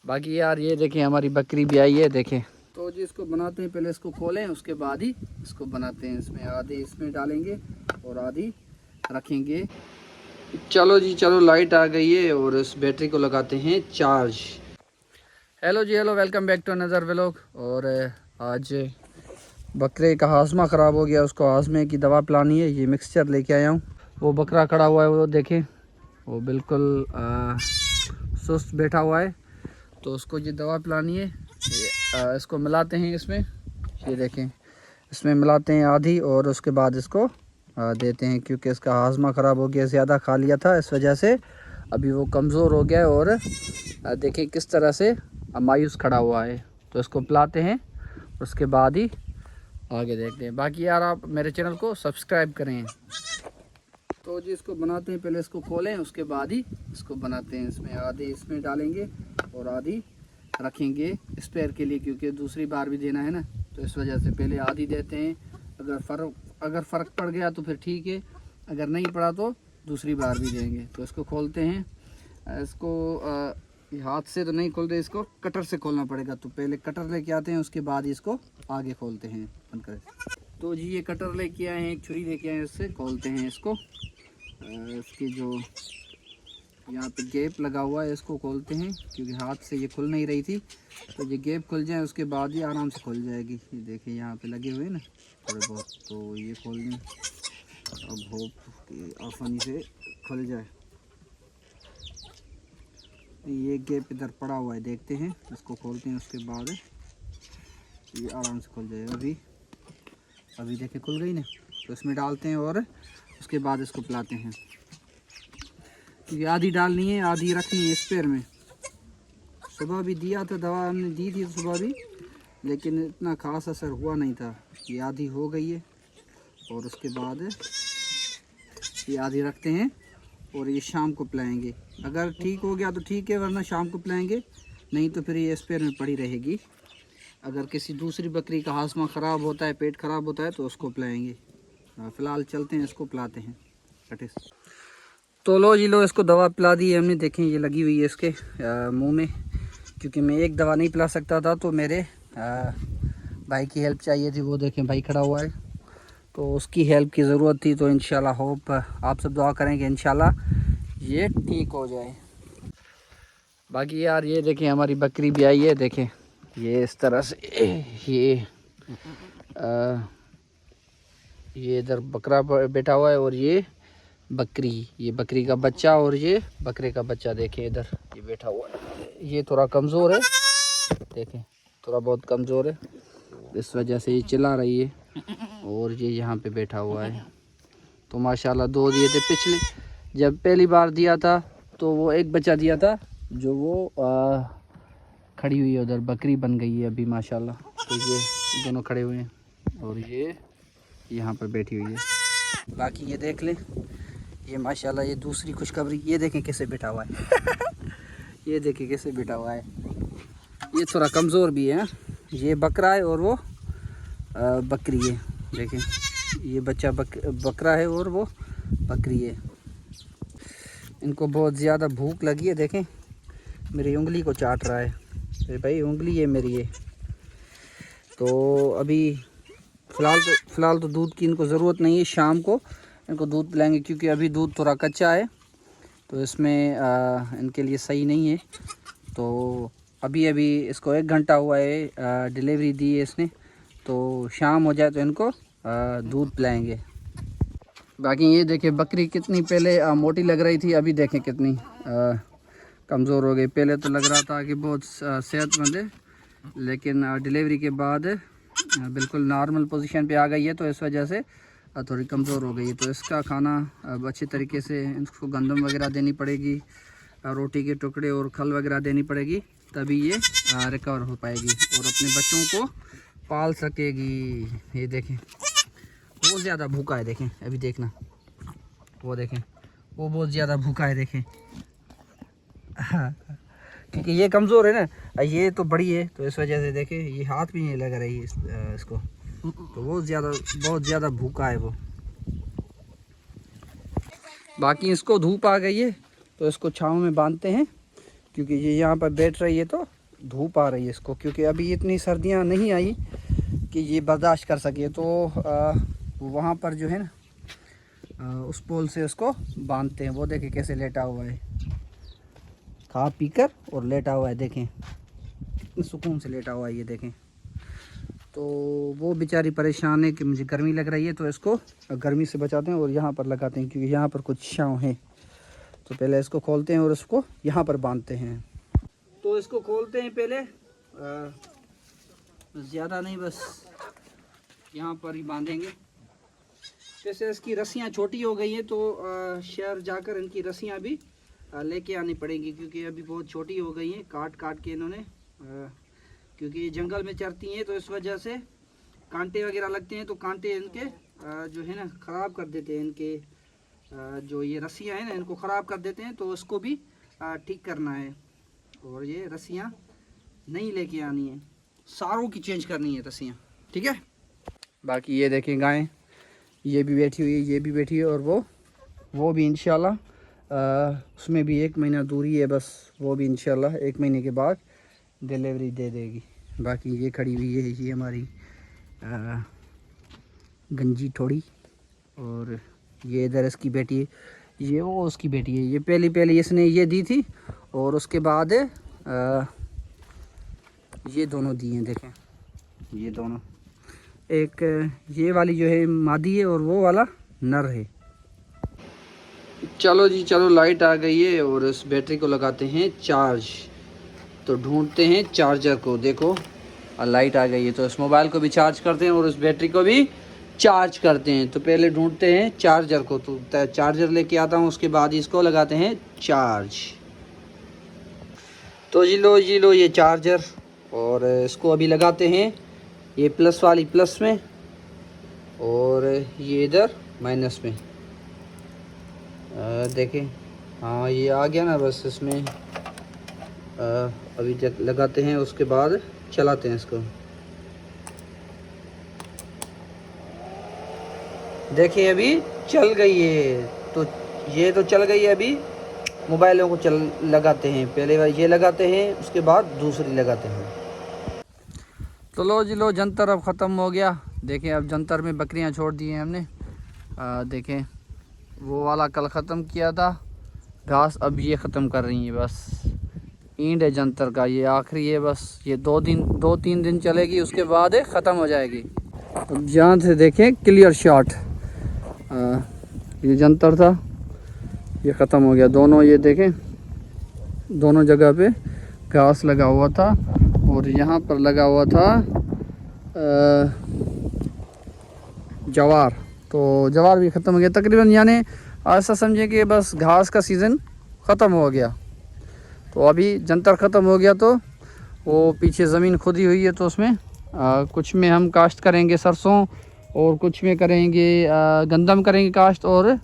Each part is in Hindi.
बाकी यार ये देखें हमारी बकरी भी आई है, देखें। तो जी इसको बनाते हैं, पहले इसको खोलें उसके बाद ही इसको बनाते हैं। इसमें आधे इसमें डालेंगे और आधी रखेंगे। चलो जी चलो, लाइट आ गई है और इस बैटरी को लगाते हैं charge. Hello ji hello, welcome back to another vlog. और आज बकरे का हाजमा ख़राब हो गया, उसको हाजमे की दवा पिलानी है। ये मिक्सचर लेके आया हूँ। वो बकरा खड़ा हुआ है, वो देखें, वो बिल्कुल सुस्त बैठा हुआ है, तो उसको ये दवा पिलानी है। इसको मिलाते हैं इसमें, ये देखें, इसमें मिलाते हैं आधी और उसके बाद इसको देते हैं, क्योंकि इसका हाजमा ख़राब हो गया, ज़्यादा खा लिया था, इस वजह से अभी वो कमज़ोर हो गया है। और देखें किस तरह से मायूस खड़ा हुआ है, तो इसको पिलाते हैं, उसके बाद ही आगे देखते हैं। बाकी यार आप मेरे चैनल को सब्सक्राइब करें। तो जी इसको बनाते हैं, पहले इसको खोलें उसके बाद ही इसको बनाते हैं। इसमें आधे इसमें डालेंगे और आधी रखेंगे स्पेयर के लिए, क्योंकि दूसरी बार भी देना है ना, तो इस वजह से पहले आधी देते हैं। अगर फ़र्क पड़ गया तो फिर ठीक है, अगर नहीं पड़ा तो दूसरी बार भी देंगे। तो इसको खोलते हैं, इसको हाथ से तो नहीं खोलते, इसको कटर से खोलना पड़ेगा। तो पहले कटर लेके आते हैं, उसके बाद इसको आगे खोलते हैं बंद कर। तो जी ये कटर लेके आए हैं, एक छुरी लेके आए हैं, इससे खोलते हैं इसको। इसकी जो यहाँ पे गैप लगा हुआ है इसको खोलते हैं, क्योंकि हाथ से ये खुल नहीं रही थी। तो ये गैप खुल जाए उसके बाद ही आराम से खुल जाएगी। ये देखिए यहाँ पे लगे हुए हैं ना थोड़े बहुत, तो ये खोल दें। अब होप कि आसानी से खुल जाए। ये गैप इधर पड़ा हुआ है, देखते हैं, इसको खोलते हैं, उसके बाद ये आराम से खुल जाएगा। अभी देखिए खुल गई ना, तो इसमें डालते हैं और उसके बाद इसको पिलाते हैं। क्योंकि आधी डालनी है, आधी रखनी है स्पेयर में। सुबह भी दिया था, दवा हमने दी थी सुबह भी, लेकिन इतना खास असर हुआ नहीं था। ये आधी हो गई है और उसके बाद ये आधी रखते हैं और ये शाम को पिलाएंगे। अगर ठीक हो गया तो ठीक है, वरना शाम को पिलाएंगे, नहीं तो फिर ये स्पेयर में पड़ी रहेगी। अगर किसी दूसरी बकरी का हाजमा ख़राब होता है, पेट ख़राब होता है, तो उसको पिलाएंगे। फ़िलहाल चलते हैं, इसको पिलाते हैं कटे। तो लो जी लो, इसको दवा पिला दी है हमने। देखें ये लगी हुई है इसके मुंह में, क्योंकि मैं एक दवा नहीं पिला सकता था, तो मेरे भाई की हेल्प चाहिए थी। वो देखें भाई खड़ा हुआ है, तो उसकी हेल्प की ज़रूरत थी। तो इंशाल्लाह होप आप सब दुआ करेंगे इंशाल्लाह ये ठीक हो जाए। बाकी यार ये देखें हमारी बकरी भी आई है, देखें ये इस तरह से ये इधर बकरा बैठा हुआ है और ये बकरी का बच्चा और ये बकरे का बच्चा देखें इधर ये बैठा हुआ है। ये थोड़ा कमज़ोर है, देखें थोड़ा बहुत कमज़ोर है, इस वजह से ये चिल्ला रही है। और ये यहाँ पे बैठा हुआ है। तो माशाल्लाह दो दिए थे पिछले, जब पहली बार दिया था तो वो एक बच्चा दिया था, जो वो खड़ी हुई है उधर, बकरी बन गई है अभी माशाल्लाह। तो ये दोनों खड़े हुए हैं और ये यहाँ पर बैठी हुई है। बाकी ये देख लें, ये माशाल्लाह ये दूसरी खुशखबरी, ये देखें कैसे बैठा हुआ है ये देखें कैसे बैठा हुआ है। ये थोड़ा कमज़ोर भी है, ये बकरा है और वो बकरी है। देखें ये बच्चा बकरा है और वो बकरी है। इनको बहुत ज़्यादा भूख लगी है, देखें मेरी उंगली को चाट रहा है। अरे भाई उंगली है मेरी ये। तो अभी फ़िलहाल तो दूध की इनको ज़रूरत नहीं है, शाम को इनको दूध पिलाएंगे, क्योंकि अभी दूध थोड़ा कच्चा है, तो इसमें इनके लिए सही नहीं है। तो अभी इसको 1 घंटा हुआ है, डिलीवरी दी है इसने, तो शाम हो जाए तो इनको दूध पिलाएंगे। बाकी ये देखें बकरी कितनी पहले मोटी लग रही थी, अभी देखें कितनी कमज़ोर हो गई। पहले तो लग रहा था कि बहुत सेहतमंद है, लेकिन डिलीवरी के बाद बिल्कुल नॉर्मल पोजीशन पे आ गई है, तो इस वजह से थोड़ी कमज़ोर हो गई है। तो इसका खाना अब अच्छे तरीके से इसको गंदम वगैरह देनी पड़ेगी, रोटी के टुकड़े और खल वगैरह देनी पड़ेगी, तभी ये रिकवर हो पाएगी और अपने बच्चों को पाल सकेगी। ये देखें बहुत ज़्यादा भूखा है, देखें अभी देखना, वो देखें वो बहुत ज़्यादा भूखा है, देखें क्योंकि ये कमज़ोर है ना, ये तो बड़ी है, तो इस वजह से देखें ये हाथ भी नहीं लग रही है इसको, तो बहुत ज़्यादा भूखा है वो। बाकी इसको धूप आ गई है, तो इसको छाँव में बांधते हैं, क्योंकि ये यहाँ पर बैठ रही है तो धूप आ रही है इसको, क्योंकि अभी इतनी सर्दियां नहीं आई कि ये बर्दाश्त कर सके। तो वहाँ पर जो है ना उस पोल से उसको बांधते हैं। वो देखें कैसे लेटा हुआ है, खा पी कर और लेटा हुआ है, देखें सुकून से लेटा हुआ है, ये देखें। तो वो बेचारी परेशान है कि मुझे गर्मी लग रही है, तो इसको गर्मी से बचाते हैं और यहाँ पर लगाते हैं, क्योंकि यहाँ पर कुछ छांव है। तो पहले इसको खोलते हैं और इसको यहाँ पर बांधते हैं। तो इसको खोलते हैं पहले, ज़्यादा नहीं, बस यहाँ पर ही बांधेंगे। जैसे इसकी रस्सियाँ छोटी हो गई हैं तो शहर जाकर इनकी रस्सियाँ भी लेके आनी पड़ेंगी, क्योंकि अभी बहुत छोटी हो गई हैं। काट काट के इन्होंने, क्योंकि ये जंगल में चरती हैं तो इस वजह से कांटे वगैरह लगते हैं। तो कांटे इनके जो है ना ख़राब कर देते हैं, इनके जो ये रस्सियाँ हैं ना इनको ख़राब कर देते हैं। तो इसको भी ठीक करना है और ये रस्सियाँ नहीं लेके आनी है, सारों की चेंज करनी है रस्सियाँ, ठीक है। बाकी ये देखें गाय, ये भी बैठी हुई है, ये भी बैठी है, और वो भी इंशाल्लाह उसमें भी 1 महीना दूरी है बस, वो भी इंशाल्लाह 1 महीने के बाद डिलीवरी दे देगी। बाकी ये खड़ी हुई है, ये हमारी गंजी थोड़ी, और ये इधर इसकी बेटी है, ये वो उसकी बेटी है। ये पहली इसने ये दी थी और उसके बाद ये दोनों दिए हैं, देखें ये दोनों। एक ये वाली जो है मादी है और वो वाला नर है। चलो जी चलो, लाइट आ गई है और इस बैटरी को लगाते हैं चार्ज। तो ढूंढते हैं चार्जर को, देखो लाइट आ गई है। तो इस मोबाइल को भी चार्ज करते हैं और इस बैटरी को भी चार्ज करते हैं। तो पहले ढूंढते हैं चार्जर को, तो चार्जर लेके आता हूँ, उसके बाद इसको लगाते हैं चार्ज। तो जी लो ये चार्जर, और इसको अभी लगाते हैं ये प्लस वाली प्लस में और ये इधर माइनस में। देखें, हाँ ये आ गया ना, बस इसमें अभी तक लगाते हैं, उसके बाद चलाते हैं इसको। देखिए अभी चल गई है, तो ये तो चल गई है। अभी मोबाइलों को लगाते हैं, पहले बार ये लगाते हैं, उसके बाद दूसरी लगाते हैं। तो लो जी लो, जंतर अब ख़त्म हो गया। देखें अब जंतर में बकरियां छोड़ दी हैं हमने। देखें वो वाला कल ख़त्म किया था घास, अब ये ख़त्म कर रही हैं। बस ईंट है जंतर का, ये आखिरी है बस। ये 2-3 दिन चलेगी, उसके बाद ख़त्म हो जाएगी। अब यहाँ से देखें क्लियर शॉट, ये जंतर था, ये ख़त्म हो गया। दोनों ये देखें, दोनों जगह पे घास लगा हुआ था और यहाँ पर लगा हुआ था जवार। तो जवार भी ख़त्म हो गया तकरीबन, यानी ऐसा समझे कि बस घास का सीज़न ख़त्म हो गया। तो अभी जंतर ख़त्म हो गया, तो वो पीछे ज़मीन खुदी हुई है, तो उसमें कुछ में हम काश्त करेंगे सरसों, और कुछ में करेंगे गंदम करेंगे काश्त, और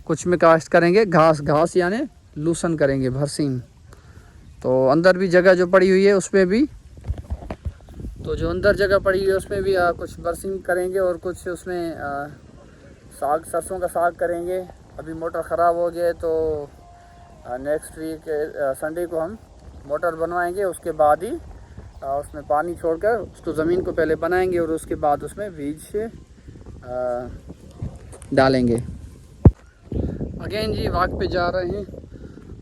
कुछ में काश्त करेंगे घास यानी लूसन करेंगे, भरसीम। तो अंदर भी जगह जो पड़ी हुई है उसमें भी, तो जो अंदर जगह पड़ी हुई है उसमें भी कुछ बरसीम करेंगे और कुछ उसमें साग, सरसों का साग करेंगे। अभी मोटर ख़राब हो गया है, तो नेक्स्ट वीक संडे को हम मोटर बनवाएंगे, उसके बाद ही उसमें पानी छोड़कर उसको ज़मीन को पहले बनाएंगे और उसके बाद उसमें बीज डालेंगे। अगेन जी वॉक पे जा रहे हैं,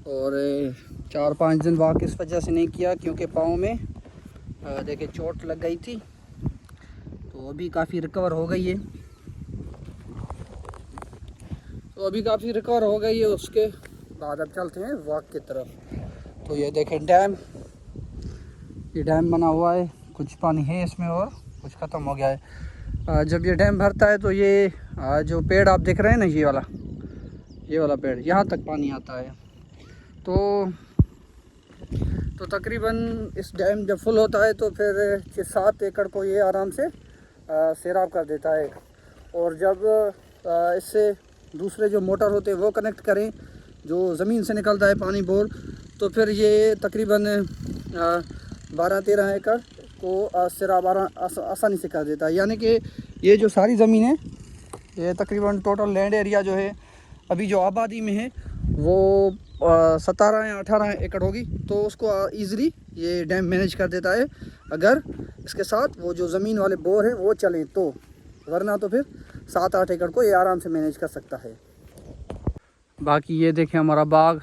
और 4-5 दिन वॉक इस वजह से नहीं किया क्योंकि पाँव में देखिए चोट लग गई थी। तो अभी काफ़ी रिकवर हो गई है, उसके बाद अब चलते हैं वॉक की तरफ। तो ये देखें डैम, ये डैम बना हुआ है, कुछ पानी है इसमें और कुछ ख़त्म हो गया है। जब ये डैम भरता है तो ये जो पेड़ आप देख रहे हैं ना, ये वाला पेड़, यहाँ तक पानी आता है। तो तकरीबन इस डैम जब फुल होता है तो फिर 6-7 एकड़ को ये आराम से सैराब कर देता है। और जब इससे दूसरे जो मोटर होते हैं वो कनेक्ट करें, जो ज़मीन से निकलता है पानी बोर, तो फिर ये तकरीबन 12-13 एकड़ को सैराब आसानी से कर देता है। यानी कि ये जो सारी ज़मीन है, ये तकरीबन टोटल लैंड एरिया जो है अभी जो आबादी में है वो 17 या 18 एकड़ होगी, तो उसको ईज़िली ये डैम मैनेज कर देता है, अगर इसके साथ वो जो ज़मीन वाले बोर हैं वो चलें तो, वरना तो फिर 7-8 एकड़ को ये आराम से मैनेज कर सकता है। बाकी ये देखें हमारा बाग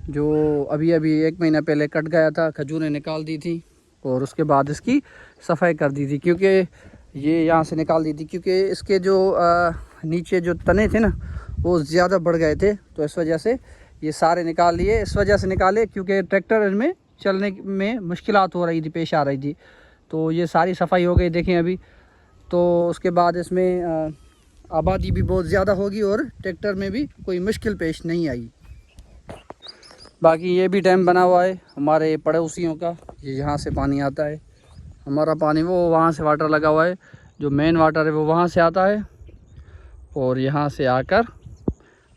जो अभी 1 महीना पहले कट गया था, खजूरें निकाल दी थी और उसके बाद इसकी सफाई कर दी थी, क्योंकि ये यहाँ से निकाल दी थी क्योंकि इसके जो नीचे जो तने थे ना वो ज़्यादा बढ़ गए थे, तो इस वजह से ये सारे निकाल लिए। इस वजह से निकाले क्योंकि ट्रैक्टर में चलने में मुश्किलात हो रही थी, पेश आ रही थी, तो ये सारी सफाई हो गई देखें अभी। तो उसके बाद इसमें आबादी भी बहुत ज़्यादा होगी और ट्रैक्टर में भी कोई मुश्किल पेश नहीं आई। बाकी ये भी डैम बना हुआ है हमारे पड़ोसियों का, ये यहाँ से पानी आता है, हमारा पानी वो वहाँ से वाटर लगा हुआ है, जो मेन वाटर है वो वहाँ से आता है और यहाँ से आकर,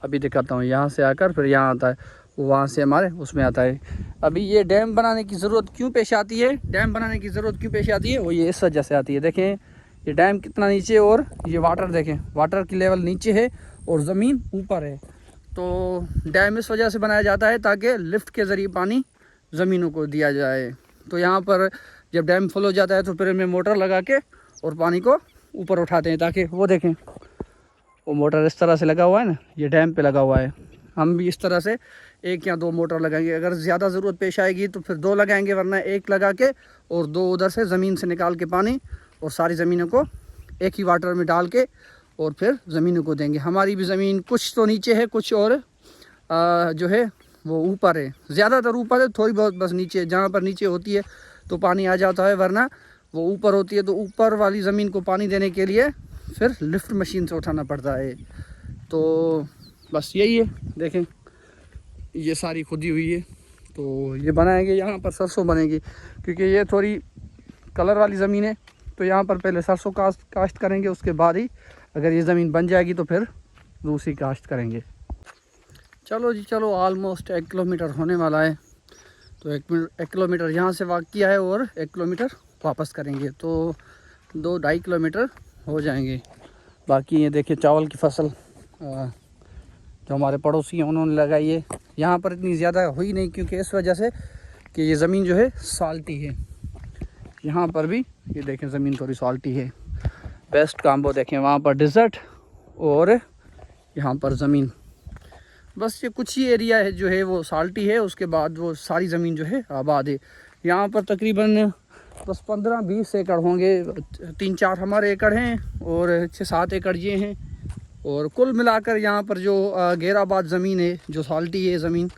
अभी दिखाता हूँ, यहाँ से आकर फिर यहाँ आता है, वो वहाँ से हमारे उसमें आता है। अभी ये डैम बनाने की ज़रूरत क्यों पेश आती है, डैम बनाने की ज़रूरत क्यों पेश आती है, वो ये इस वजह से आती है। देखें ये डैम कितना नीचे और ये वाटर देखें, वाटर की लेवल नीचे है और ज़मीन ऊपर है, तो डैम इस वजह से बनाया जाता है ताकि लिफ्ट के ज़रिए पानी ज़मीनों को दिया जाए। तो यहाँ पर जब डैम फुल हो जाता है तो फिर इनमें मोटर लगा के और पानी को ऊपर उठाते हैं, ताकि वो देखें वो मोटर इस तरह से लगा हुआ है ना, ये डैम पे लगा हुआ है। हम भी इस तरह से 1 या 2 मोटर लगाएंगे, अगर ज़्यादा ज़रूरत पेश आएगी तो फिर 2 लगाएंगे, वरना 1 लगा के और 2 उधर से ज़मीन से निकाल के पानी और सारी ज़मीनों को एक ही वाटर में डाल के और फिर ज़मीनों को देंगे। हमारी भी ज़मीन कुछ तो नीचे है, कुछ और जो है वो ऊपर है, ज़्यादातर ऊपर है, थोड़ी बहुत बस नीचे, जहाँ पर नीचे होती है तो पानी आ जाता है, वरना वो ऊपर होती है तो ऊपर वाली ज़मीन को पानी देने के लिए फिर लिफ्ट मशीन से उठाना पड़ता है। तो बस यही है, देखें ये सारी खुदी हुई है, तो ये बनाएंगे, यहाँ पर सरसों बनेगी क्योंकि ये थोड़ी कलर वाली ज़मीन है, तो यहाँ पर पहले सरसों काश्त करेंगे, उसके बाद ही अगर ये ज़मीन बन जाएगी तो फिर दूसरी काश्त करेंगे। चलो जी चलो, ऑलमोस्ट 1 किलोमीटर होने वाला है, तो 1 किलोमीटर यहाँ से वॉक किया है और 1 किलोमीटर वापस करेंगे, तो 2-2.5 किलोमीटर हो जाएंगे। बाकी ये देखिए चावल की फसल जो हमारे पड़ोसी हैं उन्होंने लगाई है, यहाँ पर इतनी ज़्यादा हुई नहीं क्योंकि इस वजह से कि ये ज़मीन जो है साल्टी है। यहाँ पर भी ये देखें ज़मीन थोड़ी साल्टी है। वेस्ट काम्बो देखें, वहाँ पर डिज़र्ट और यहाँ पर ज़मीन, बस ये कुछ ही एरिया है जो है वो साल्टी है, उसके बाद वो सारी ज़मीन जो है आबाद है। यहाँ पर तकरीबन बस 15-20 एकड़ होंगे, 3-4 हमारे एकड़ हैं और 6-7 एकड़ ये हैं, और कुल मिलाकर यहाँ पर जो गैराबाद ज़मीन है, जो साल्टी है ज़मीन,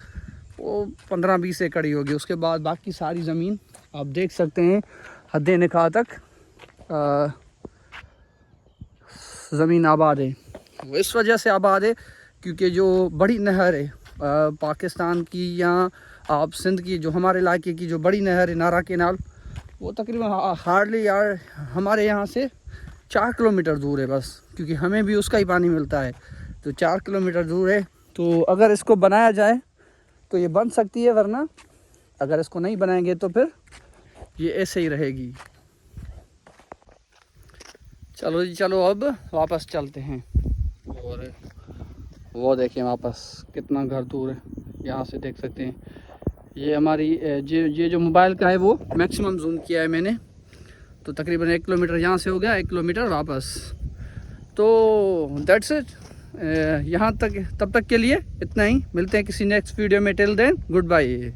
वो 15-20 एकड़ ही होगी। उसके बाद बाकी सारी ज़मीन आप देख सकते हैं हद निकाह तक ज़मीन आबाद है। वो इस वजह से आबाद है क्योंकि जो बड़ी नहर है पाकिस्तान की या आप सिंध की, जो हमारे इलाके की जो बड़ी नहर है नारा केनाल, वो तकरीबन हार्डली यार हमारे यहाँ से 4 किलोमीटर दूर है बस, क्योंकि हमें भी उसका ही पानी मिलता है, तो 4 किलोमीटर दूर है। तो अगर इसको बनाया जाए तो ये बन सकती है, वरना अगर इसको नहीं बनाएंगे तो फिर ये ऐसे ही रहेगी। चलो जी चलो, अब वापस चलते हैं। और वो देखें वापस कितना घर दूर है, यहाँ से देख सकते हैं। ये हमारी ये जो मोबाइल का है वो मैक्सिमम जूम किया है मैंने, तो तकरीबन 1 किलोमीटर यहाँ से हो गया, 1 किलोमीटर वापस। तो दैट्स इट, यहाँ तक, तब तक के लिए इतना ही। मिलते हैं किसी नेक्स्ट वीडियो में। Till then good bye.